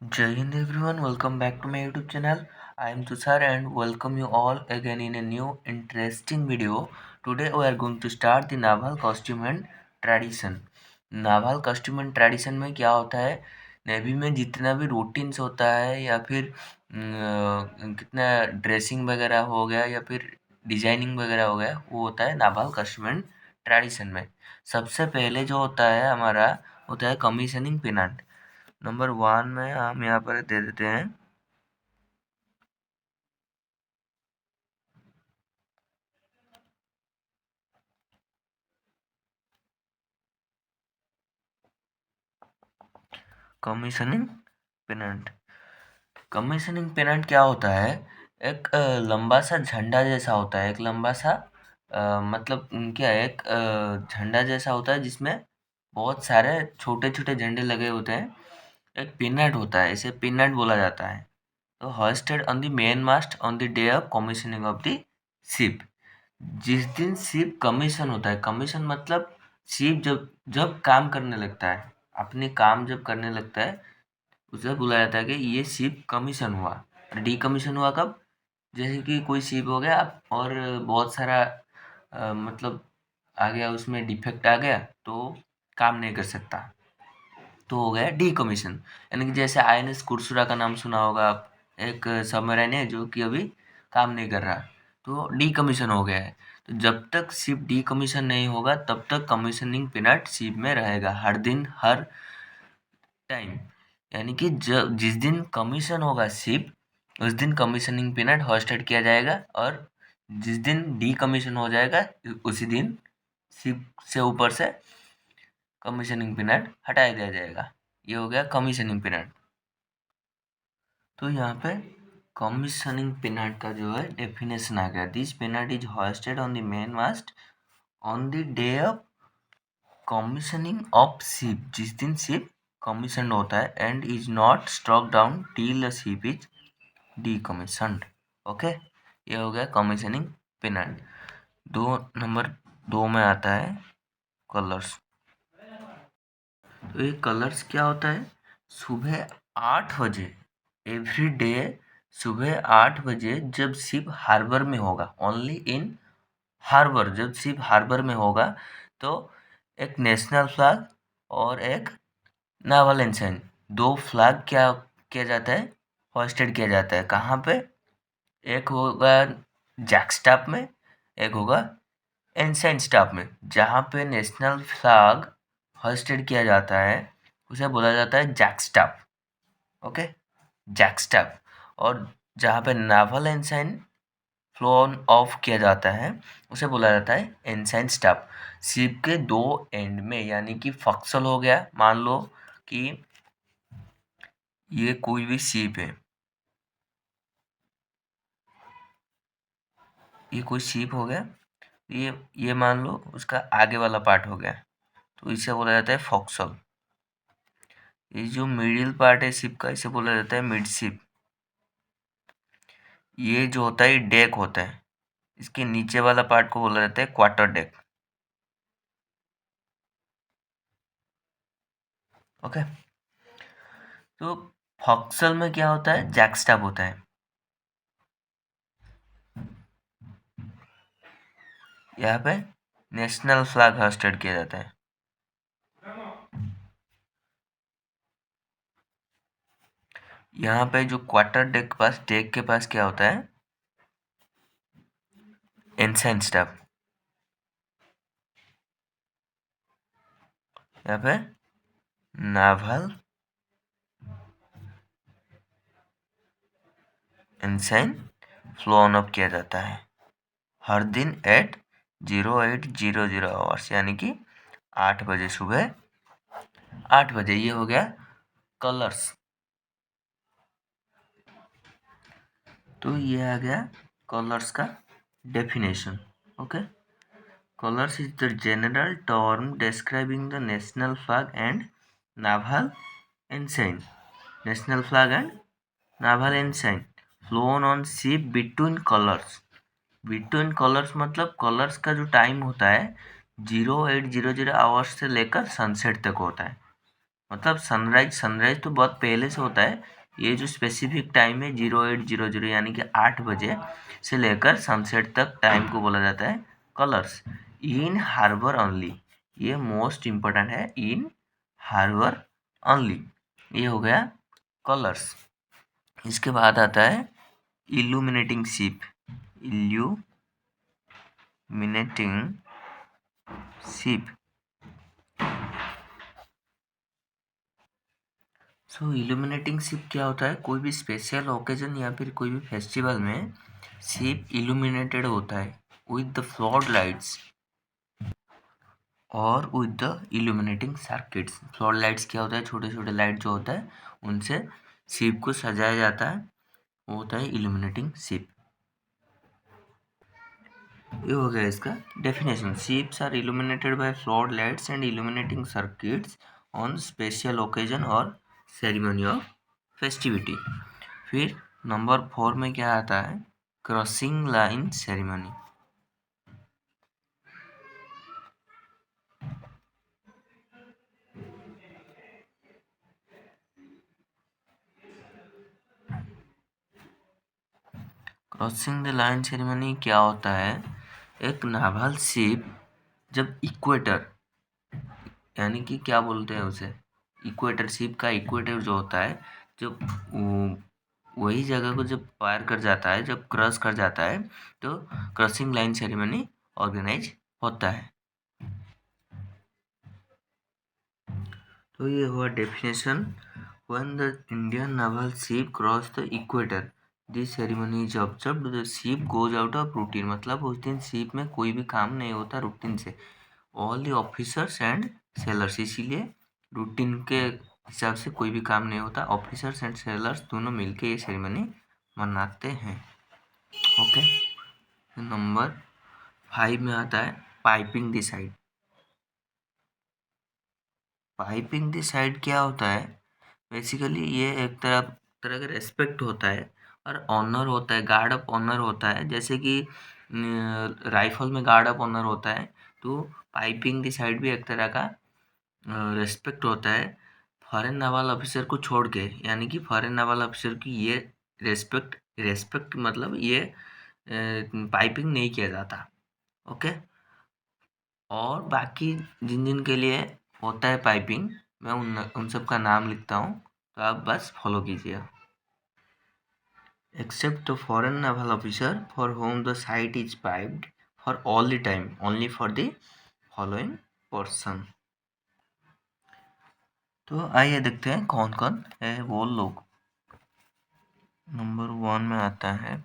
Jai Hind everyone, welcome back to my YouTube channel. I am Tushar and welcome you all again in a new interesting video. Today we are going to start the naval costume and tradition. Novel costume and tradition में क्या होता है? Navy में जितना भी routines होता है या फिर कितना ड्रेसिंग वगैरह हो गया या फिर डिजाइनिंग वगैरह हो गया, वो होता है नावल कॉस्ट्यूम एंड ट्रेडिशन में। सबसे पहले जो होता है हमारा होता है कमीशनिंग पेनांट। नंबर 1 में हम यहाँ पर दे देते हैं कमीशनिंग पेनांट। कमीशनिंग पेनांट क्या होता है? एक लंबा सा झंडा जैसा होता है, एक लंबा सा मतलब क्या है, एक झंडा जैसा होता है जिसमें बहुत सारे छोटे छोटे झंडे लगे होते हैं। एक पिनट होता है, इसे पिनट बोला जाता है। तो hoisted on the main mast on the day of commissioning of the ship. जिस दिन शिप कमीशन होता है, कमीशन मतलब शिप जब जब काम करने लगता है, अपने काम जब करने लगता है, उसे बोला जाता है कि ये शिप कमीशन हुआ। डीकमीशन हुआ कब? जैसे कि कोई शिप हो गया और बहुत सारा मतलब आ गया, उसमें डिफेक्ट आ गया तो काम नहीं कर सकता, तो हो गया डीकमीशन। यानी कि जैसे आईएनएस कुर्सुरा का नाम सुना होगा आप, एक सबमरीन है जो कि अभी काम नहीं कर रहा, तो डीकमीशन हो गया है। तो जब तक शिप डीकमीशन नहीं होगा तब तक कमीशनिंग पीरियड शिप में रहेगा, हर दिन हर टाइम। यानी कि जब जिस दिन कमीशन होगा शिप, उस दिन कमीशनिंग पीरियड होस्टेड किया जाएगा, और जिस दिन डीकमीशन हो जाएगा उसी दिन शिप से ऊपर से कमीशनिंग पीरियड हटा दिया जाएगा। ये हो गया कमीशनिंग पीरियड। तो यहाँ पे कमीशनिंग पीरियड का जो है डेफिनेशन आ गया। This period is hoisted on the main mast on the day of commissioning of ship, जिस दिन शिप कमीशन होता है, and is not struck down till the ship is decommissioned. Okay, ये हो गया कमीशनिंग पीरियड। नंबर 2 में आता है कलर्स। तो ये कलर्स क्या होता है? सुबह 8 बजे, एवरी डे सुबह 8 बजे जब शिप हार्बर में होगा, ओनली इन हार्बर, जब शिप हार्बर में होगा तो एक नेशनल फ्लैग और एक नावल एंसाइन, दो फ्लैग क्या किया जाता है, होस्टेड किया जाता है। कहाँ पे? एक होगा जैक स्टाफ में, एक होगा एंसाइन स्टाफ में। जहाँ पे नेशनल फ्लैग होस्टेड किया जाता है उसे बोला जाता है jack staff. Okay, jack staff. और जहाँ पे नावल एंसाइन फ्लोन ऑफ किया जाता है उसे बोला जाता है एंसाइन स्टाफ। शिप के दो एंड में, यानी कि फक्सल हो गया, मान लो कि ये कोई भी शिप है, ये कोई शिप हो गया, ये मान लो उसका आगे वाला पार्ट हो गया, तो इसे बोला जाता है फॉक्सल। ये जो मिडिल पार्ट है शिप का, इसे बोला जाता है मिड शिप। ये जो होता है डेक होता है, इसके नीचे वाला पार्ट को बोला जाता है क्वार्टर डेक। ओके, तो फॉक्सल में क्या होता है? जैक स्टाफ होता है। यहाँ पे नेशनल फ्लैग होस्टेड किया जाता है। यहाँ पे जो क्वार्टर डेक के पास क्या होता है? एंसाइन स्टाफ। यहाँ पे नावल एंसाइन फ्लोन अप किया जाता है हर दिन एट 0800 आवर्स, यानी कि 8 बजे, सुबह 8 बजे। ये हो गया कलर्स। तो ये आ गया कलर्स का definition. Okay, colours is the general term describing the national flag and naval ensign. National flag and naval ensign flown on ship between colors. Between colors मतलब कलर्स का जो टाइम होता है 0800 आवर्स से लेकर सनसेट तक होता है। मतलब सनराइज तो बहुत पहले से होता है। ये जो स्पेसिफिक टाइम है 0800 यानी कि 8 बजे से लेकर सनसेट तक टाइम को बोला जाता है कलर्स इन हार्बर ओनली। ये मोस्ट इम्पोर्टेंट है, इन हार्बर ओनली। ये हो गया कलर्स। इसके बाद आता है illuminating ship. Illuminating ship. So illuminating ship क्या होता है? कोई भी स्पेशल ओकेजन या फिर कोई भी फेस्टिवल में शिप इल्यूमिनेटेड होता है विद द फ्लड लाइट्स और with the illuminating circuits. Flood lights क्या होता है? छोटे छोटे लाइट जो होता है उनसे शिप को सजाया जाता है, वो होता है इल्यूमिनेटिंग शिप। ये हो गया इसका definition. Ships are illuminated by flood lights and illuminating circuits on special occasion और सेरेमनी ऑफ फेस्टिविटी। फिर नंबर 4 में क्या आता है? Crossing line ceremony. Crossing the line ceremony क्या होता है? एक नावल शिप जब इक्वेटर, यानी कि क्या बोलते हैं उसे, इक्वेटर, शिप का इक्वेटर जो होता है, जब वही जगह को जब पार कर जाता है, जब क्रॉस कर जाता है, तो क्रॉसिंग लाइन सेरेमनी ऑर्गेनाइज होता है। तो ये हुआ definition. When the Indian novel ship cross the equator this ceremony is observed, the ship goes out of routine. मतलब उस दिन शिप में कोई भी काम नहीं होता रूटीन से। All the officers and sellers, इसीलिए रूटीन के हिसाब से कोई भी काम नहीं होता। ऑफिसर्स एंड सेलर्स दोनों मिलके ये सेरेमनी मनाते हैं। ओके। नंबर 5 में आता है piping the side. Piping the side क्या होता है? बेसिकली ये एक तरह तरह का रेस्पेक्ट होता है और ऑनर होता है, गार्ड ऑफ ऑनर होता है। जैसे कि राइफल में गार्ड ऑफ ऑनर होता है, तो पाइपिंग द साइड भी एक तरह का रेस्पेक्ट होता है फॉरेन नावल ऑफिसर को छोड़ के। यानी कि फॉरेन नावल ऑफिसर की ये रेस्पेक्ट रेस्पेक्ट मतलब ये पाइपिंग नहीं किया जाता। ओके। और बाकी जिन जिन के लिए होता है पाइपिंग, मैं उन सब का नाम लिखता हूँ, तो आप बस फॉलो कीजिए। Except the foreign naval officer for whom the side is piped for all the time only for the following person. तो आइए देखते हैं कौन कौन है वो लोग। नंबर 1 में आता है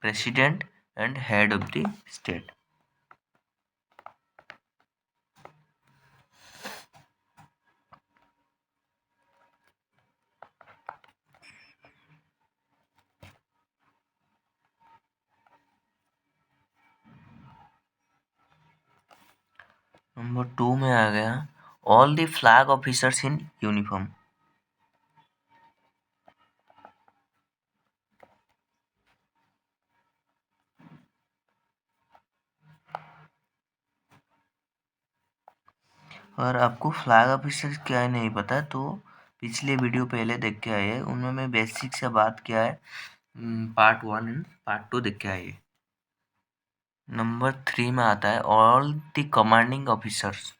president and head of the state. Number 2 में आ गया all the flag officers in uniform. और आपको फ्लैग ऑफिसर क्या है नहीं पता तो पिछले वीडियो पहले देख के आइए, उनमें मैं बेसिक से बात किया है। पार्ट 1 एंड पार्ट 2 देख के आइए। नंबर 3 में आता है all the commanding officers.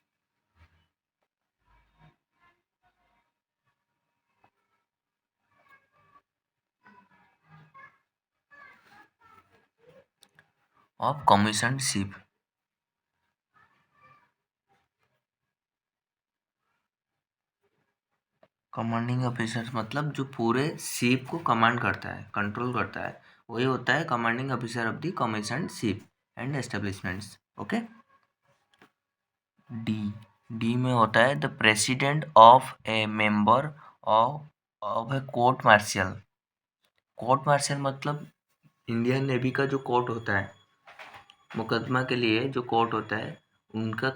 Of commission ship. Commanding officers मतलब जो पूरे शिप को कमांड करता है, कंट्रोल करता है, वही होता है commanding officer of the commission ship and establishments. Okay. D D में होता है the president of a member of of a court martial. Court martial मतलब इंडियन नेवी का जो कोर्ट होता है, मुकदमा के लिए जो कोर्ट होता है, उनका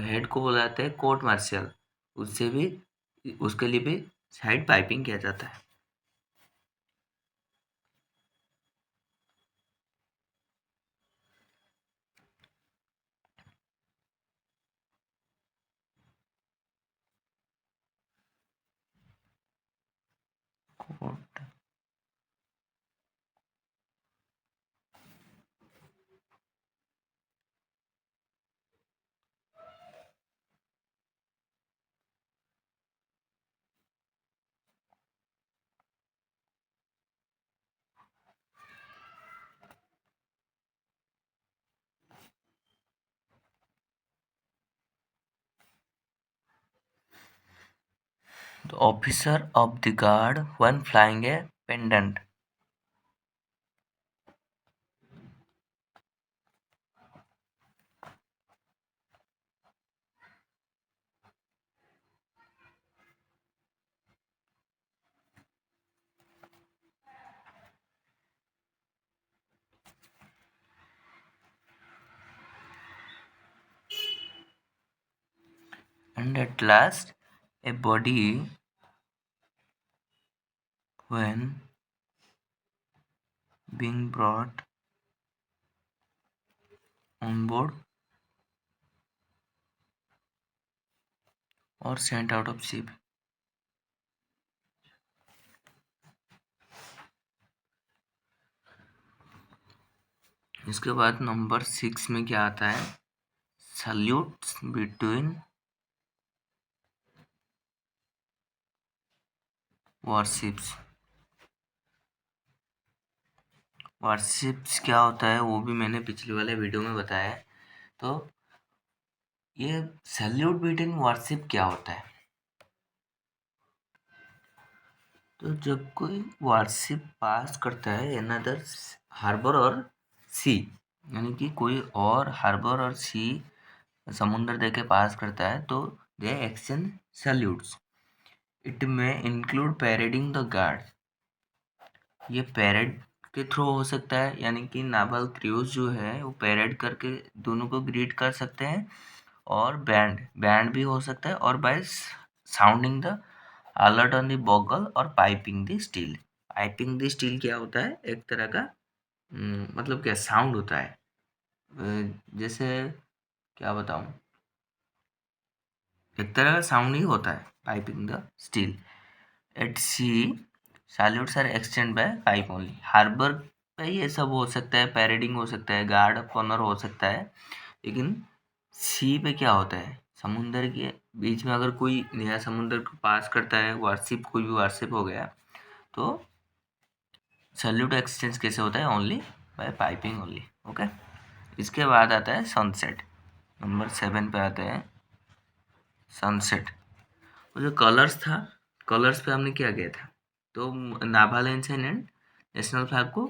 हेड को बुलाते हैं कोर्ट मार्शल। उससे भी उसके लिए भी साइड पाइपिंग किया जाता है। Officer of the guard when flying A pendant. And at last, a body when being brought on board or sent out of ship। इसके बाद नंबर 6 में क्या आता है? Salutes between warships. वारशिप्स क्या होता है वो भी मैंने पिछले वाले वीडियो में बताया है। तो ये सैल्यूट बिटवीन वारशिप क्या होता है? तो जब कोई वारशिप पास करता है अनदर हार्बर और सी, यानी कि कोई और हार्बर और सी समुद्र देके पास करता है तो दे एक्सचेंज सैल्यूट्स। इट में इंक्लूड पैरेडिंग द गार्ड। ये पैरेड के थ्रू हो सकता है, यानी कि नावल क्रूज जो है वो पैरेड करके दोनों को ग्रीट कर सकते हैं, और बैंड भी हो सकता है, और by sounding the alert on the bugle और piping the steel. Piping the steel क्या होता है? एक तरह का मतलब क्या साउंड होता है, जैसे क्या बताऊं, एक तरह का साउंड ही होता है piping the steel. At sea salutes are extend by pipe only. Harbour पे ये सब हो सकता है, पैरेडिंग हो सकता है, गार्ड ऑफ ऑनर हो सकता है, लेकिन सी पे क्या होता है? समुंदर के बीच में अगर कोई नया समुंदर को पास करता है, वारशिप कोई भी वारशिप हो गया, तो सैल्यूट एक्सचेंज कैसे होता है? Only by piping only. Okay, इसके बाद आता है सनसेट। नंबर 7 पे आता है सनसेट। वो जो कलर्स था, कलर्स पे हमने क्या किया था? तो नागालैंड एंड नेशनल फ्लैग को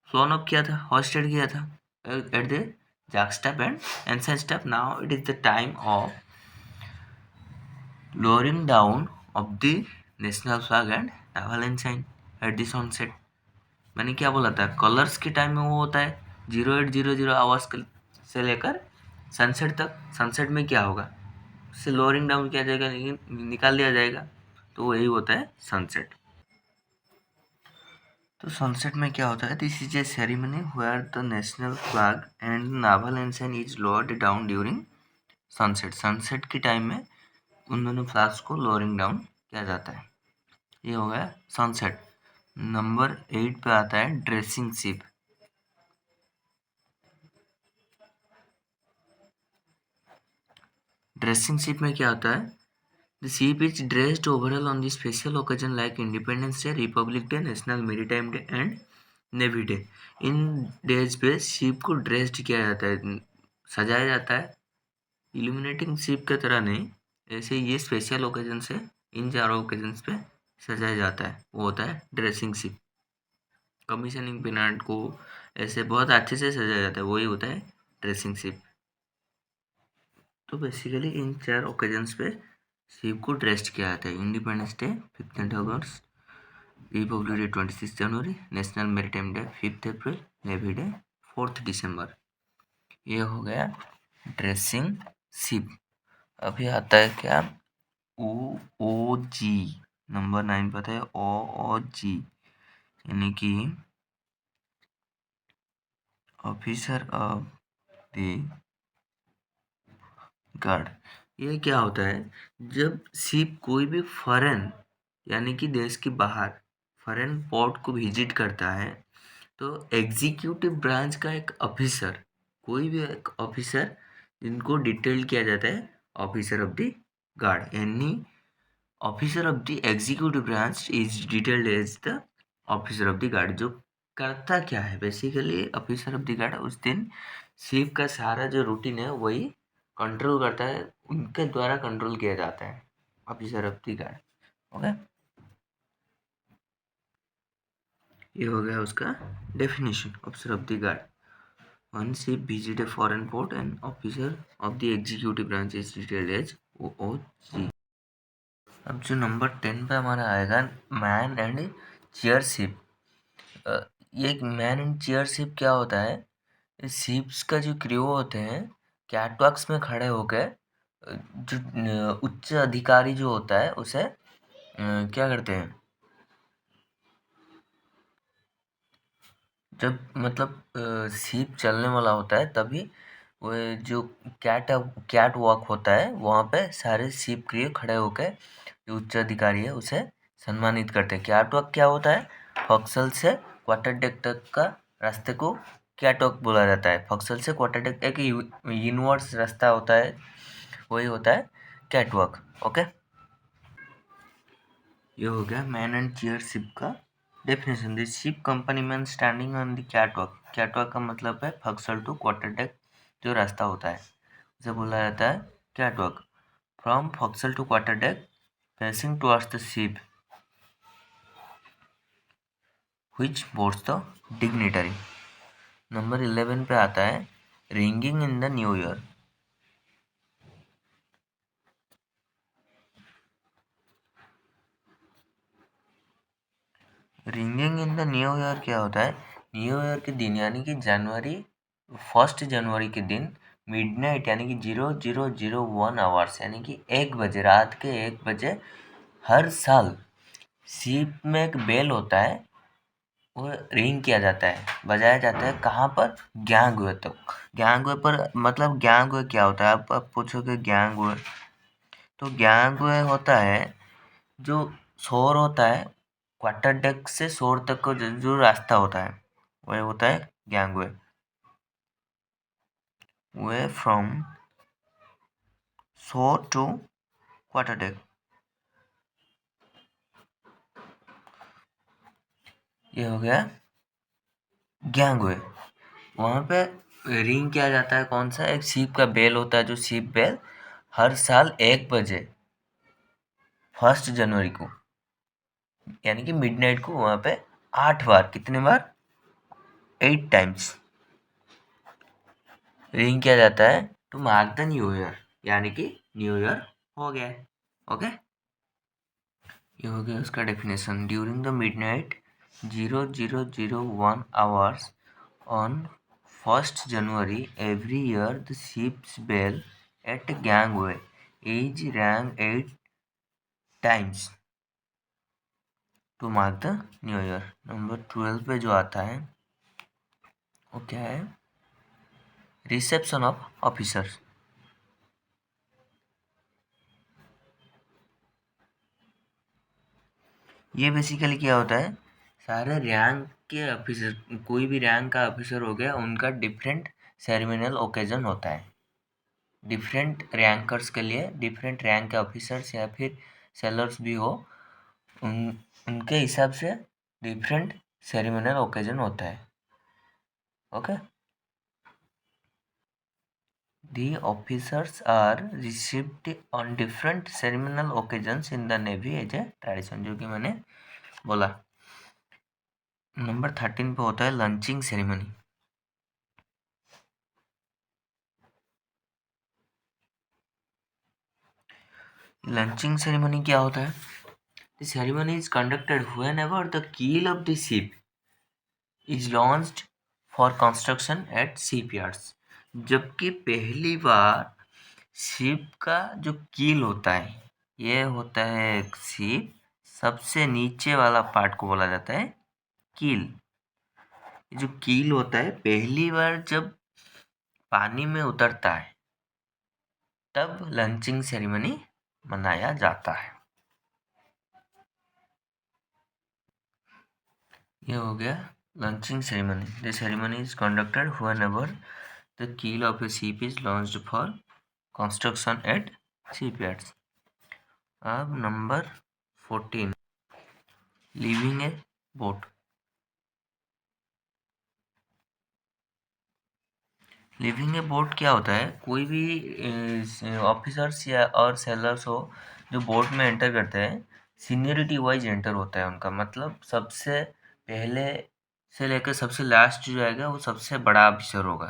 फ्लोन अप किया था, हॉस्टेड किया था at the jackstaff and ensign staff. Now it is the time of lowering down of the national flag and naval and at the sunset. मैंने क्या बोला था? कलर्स के टाइम में वो होता है 0800 आवर्स से लेकर सनसेट तक। सनसेट में क्या होगा? उससे लोअरिंग डाउन किया जाएगा, निकाल दिया जाएगा, तो वही होता है सनसेट। तो सनसेट में क्या होता है? This is a ceremony where the national flag and naval and is lowered down during sunset. Sunset के टाइम में उन दोनों फ्लैग्स को लोअरिंग डाउन किया जाता है। ये हो गया सनसेट। नंबर 8 पे आता है ड्रेसिंग शिप। ड्रेसिंग शिप में क्या होता है? The ship is dressed overall on the special occasion like independence day, Republic day, national maritime day and navy day. In days पे शिप को ड्रेस्ड किया जाता है, सजाया जाता है। इल्यूमिनेटिंग शिप की तरह नहीं, ऐसे ये स्पेशल ओकेजन से इन चारों ओकेजन्स पे सजाया जाता है, वो होता है ड्रेसिंग शिप। कमीशनिंग पिनाट को ऐसे बहुत अच्छे से सजाया जाता है, वही होता है ड्रेसिंग शिप। तो बेसिकली इन 4 ओकेजन्स पे शिप को ड्रेस्ड किया जाता है। इंडिपेंडेंस डे 15 अगस्त, रिपब्लिक डे 26 जनवरी, नेशनल मैरीटाइम डे 5 अप्रैल, नेवी डे 4 दिसंबर। ये हो गया ड्रेसिंग शिप। अभी आता है क्या? ओ जी। नंबर 9 पता है ओ जी, यानी कि ऑफिसर ऑफ द गार्ड। ये क्या होता है? जब शिप कोई भी फॉरेन, यानी कि देश के बाहर फॉरेन पोर्ट को विजिट करता है, तो एग्जीक्यूटिव ब्रांच का एक ऑफिसर, कोई भी एक ऑफिसर जिनको डिटेल किया जाता है ऑफिसर ऑफ द गार्ड, यानी officer of the executive branch is detailed as the officer of the guard. जो करता क्या है? Basically officer of the guard उस दिन शिप का सारा जो रूटीन है वही कंट्रोल करता है, उनके द्वारा कंट्रोल किया जाता है officer of the guard. Okay, ये हो गया उसका definition. Observe the guard. One ship visit a foreign port and officer of the executive branch is detailed as OOG. अब जो नंबर 10 पे हमारा आएगा मैन एंड चेयर शिप। ये एक मैन एंड चेयर शिप क्या होता है? इस शिप्स का जो क्रू होते हैं कैटवॉक्स में खड़े होकर जो उच्च अधिकारी जो होता है उसे क्या करते हैं, जब मतलब शिप चलने वाला होता है तभी वो जो कैट वॉक होता है वहाँ पे सारे शिप क्रू खड़े होकर जो उच्च अधिकारी है उसे सम्मानित करते हैं। कैट वॉक क्या होता है? फॉक्सल से क्वार्टर डेक तक का रास्ते को कैट वॉक बोला जाता है। फॉक्सल से क्वार्टर डेक एक यूनिवर्स रास्ता होता है, वही होता है कैट वॉक। ओके, ये हो गया मैन एंड चेयर शिप का definition. This ship company man standing on the catwalk. Catwalk का मतलब है फक्सल टू क्वार्टर डेक जो रास्ता होता है उसे बोला जाता है catwalk. From forecastle to quarter deck facing towards the ship which boards the dignitary. Number 11 पे आता है ringing in the new year. Ringing in the new year क्या होता है? न्यू ईयर के दिन यानी कि जनवरी के दिन मिडनाइट यानी कि 0001 आवर्स यानी कि 1 बजे, रात के 1 बजे हर साल शिप में एक बेल होता है, वो रिंग किया जाता है, बजाया जाता है। कहाँ पर? गैंगवे तक। गैंगवे पर मतलब गैंगवे क्या होता है? आप पूछोगे गैंगवे, तो गैंगवे होता है जो शोर होता है क्वार्टर डेक से शोर तक का जो रास्ता होता है वह होता है गैंगवे। वे फ्रॉम शोर टू क्वार्टर डेक, ये हो गया गैंगवे। वहाँ पे रिंग किया जाता है कौन सा? एक शिप का बेल होता है जो शिप बेल हर साल 1 बजे 1 जनवरी को यानी कि मिडनाइट को वहाँ पे 8 बार, कितने बार? 8 टाइम्स रिंग किया जाता है to mark the new year, यानी कि न्यू ईयर हो गया। ओके, ये हो गया उसका definition. During the midnight 0001 hours on 1 January every year the ships bell at gangway is rang 8 times to mark the new year. Number 12 पे जो आता है वो क्या है? Reception of officers. ये बेसिकली क्या होता है? सारे रैंक के ऑफिसर, कोई भी रैंक का ऑफिसर हो गया, उनका डिफरेंट सेरेमनियल ओकेजन होता है। डिफरेंट रैंकर्स के लिए डिफरेंट रैंक के ऑफिसर्स या फिर सेलर्स भी हो, उन उनके हिसाब से डिफरेंट सेरेमनियल ओकेजन होता है। Okay, The officers are received on different ceremonial occasions in the Navy as a tradition, जो कि मैंने बोला। नंबर 13 पे होता है लंचिंग सेरेमनी। लंचिंग सेरेमनी क्या होता है? The ceremony is conducted whenever the keel of the ship is launched for construction at shipyards। जबकि पहली बार शिप का जो कील होता है, ये होता है एक शिप सबसे नीचे वाला पार्ट को बोला जाता है कील। ये जो कील होता है पहली बार जब पानी में उतरता है तब लंचिंग सेरेमनी मनाया जाता है। ये हो गया launching ceremony. The ceremony is conducted whenever the keel of a ship is launched for construction at shipyards. अब number 14 leaving a boat. Leaving a boat क्या होता है? कोई भी ऑफिसर्स या और सेलर्स हो जो बोट में एंटर करते हैं सीनियरिटी वाइज एंटर होता है उनका, मतलब सबसे पहले से लेकर सबसे लास्ट जो आएगा वो सबसे बड़ा ऑफिसर होगा।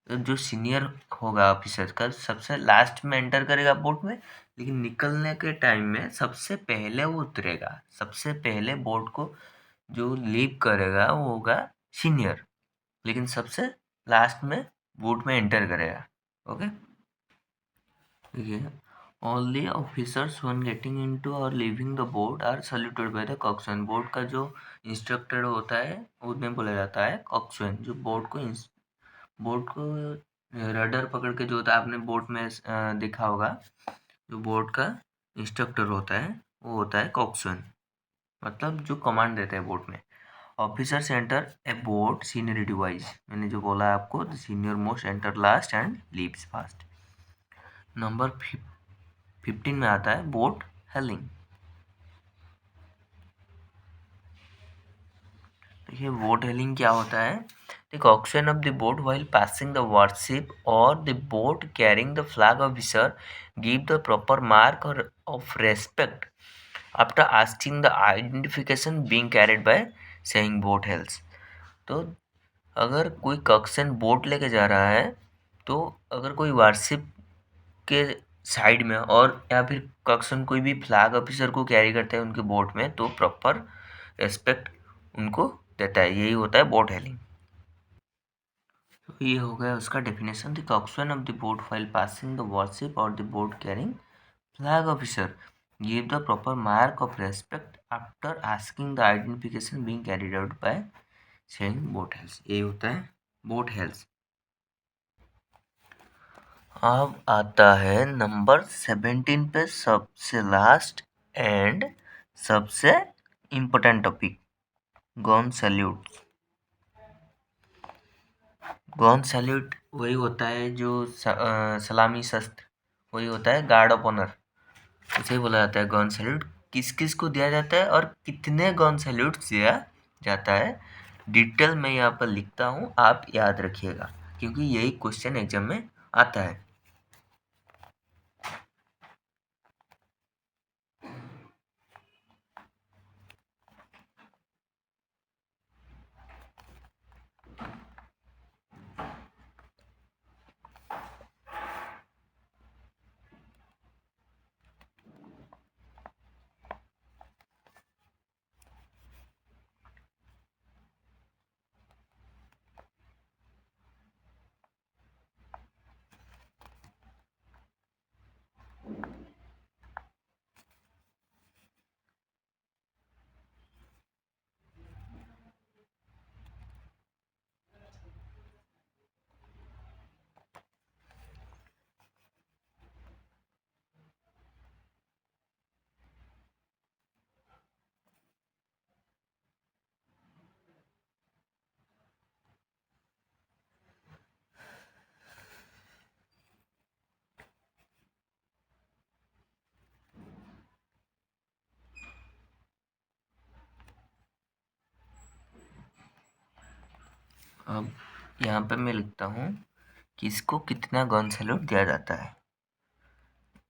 तो जो सीनियर होगा ऑफिसर का सबसे लास्ट में एंटर करेगा बोट में, लेकिन निकलने के टाइम में सबसे पहले वो उतरेगा। सबसे पहले बोट को जो लीव करेगा वो होगा सीनियर, लेकिन सबसे लास्ट में बोट में एंटर करेगा। ओके, देखिए, only officers when getting into और leaving the boat are saluted by the coxswain. Boat का जो इंस्ट्रक्टर होता है उन्हें बोला जाता है कॉक्सवेन। जो बोट को रडर पकड़ के जो होता है, आपने बोट में देखा होगा, जो बोट का इंस्ट्रक्टर होता है वो होता है कॉक्सवेन, मतलब जो कमांड देता है बोट में। Officers enter a boat seniority wise, मैंने जो बोला आपको, the senior most enter last and leaves fast. Number 15 में आता है बोट हेलिंग। देखिए, बोट हेलिंग क्या होता है? The coxswain of the boat while passing the warship और the boat carrying the flag officer give the proper mark और of respect after asking the identification being carried by saying boat hails. तो अगर कोई कॉक्सवेन boat लेके जा रहा है, तो अगर कोई वारशिप के साइड में और या फिर कॉक्सवेन कोई भी फ्लैग ऑफिसर को कैरी करते हैं उनके बोट में, तो प्रॉपर रेस्पेक्ट उनको देता है। यही होता है बोट हेलिंग। तो ये हो गया उसका definition. The coxswain of the boat while passing the warship और the boat carrying flag officer give the proper mark of respect after asking the identification being carried out by saying boat hails. ये होता है boat हेल्स। अब आता है number 17 पे सबसे last and सबसे important topic, gun salute. Gun salute वही होता है जो सलामी शस्त्र, वही होता है गार्ड ऑफ ऑनर, उसे ही बोला जाता है गन सैल्यूट। किस किस को दिया जाता है और कितने गन सैल्यूट दिया जाता है, डिटेल में यहाँ पर लिखता हूँ, आप याद रखिएगा, क्योंकि यही क्वेश्चन एग्जाम में आता है। अब यहाँ पे मैं लिखता हूँ किसको कितना गन सैल्यूट दिया जाता है।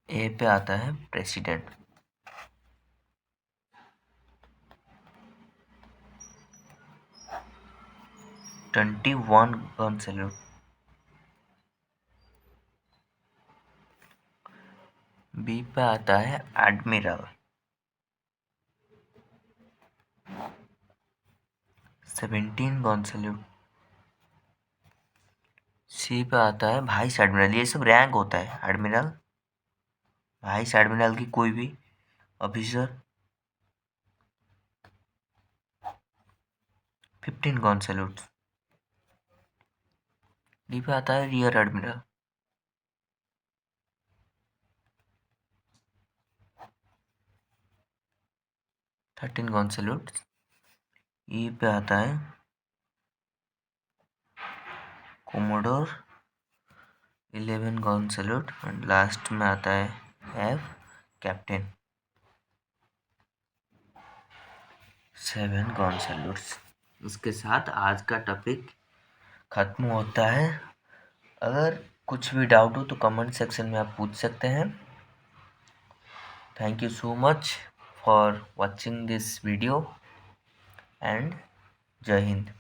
ए पे आता है प्रेसिडेंट, 21 गन सैल्यूट। बी पे आता है एडमिरल, 17 गन सैल्यूट। सी पे आता है वाइस एडमिरल, ये सब रैंक होता है, एडमिरल, वाइस एडमिरल की कोई भी ऑफिसर, 15 गन सैल्यूट। डी पे आता है रियर एडमिरल, 13 गन सैल्यूट। ई पे आता है commodore, 11 gun salute. And last में आता है एफ कैप्टन, 7 गन सैल्यूट्स। उसके साथ आज का टॉपिक खत्म होता है। अगर कुछ भी डाउट हो तो कमेंट सेक्शन में आप पूछ सकते हैं। Thank you so much for watching this video and Jai Hind.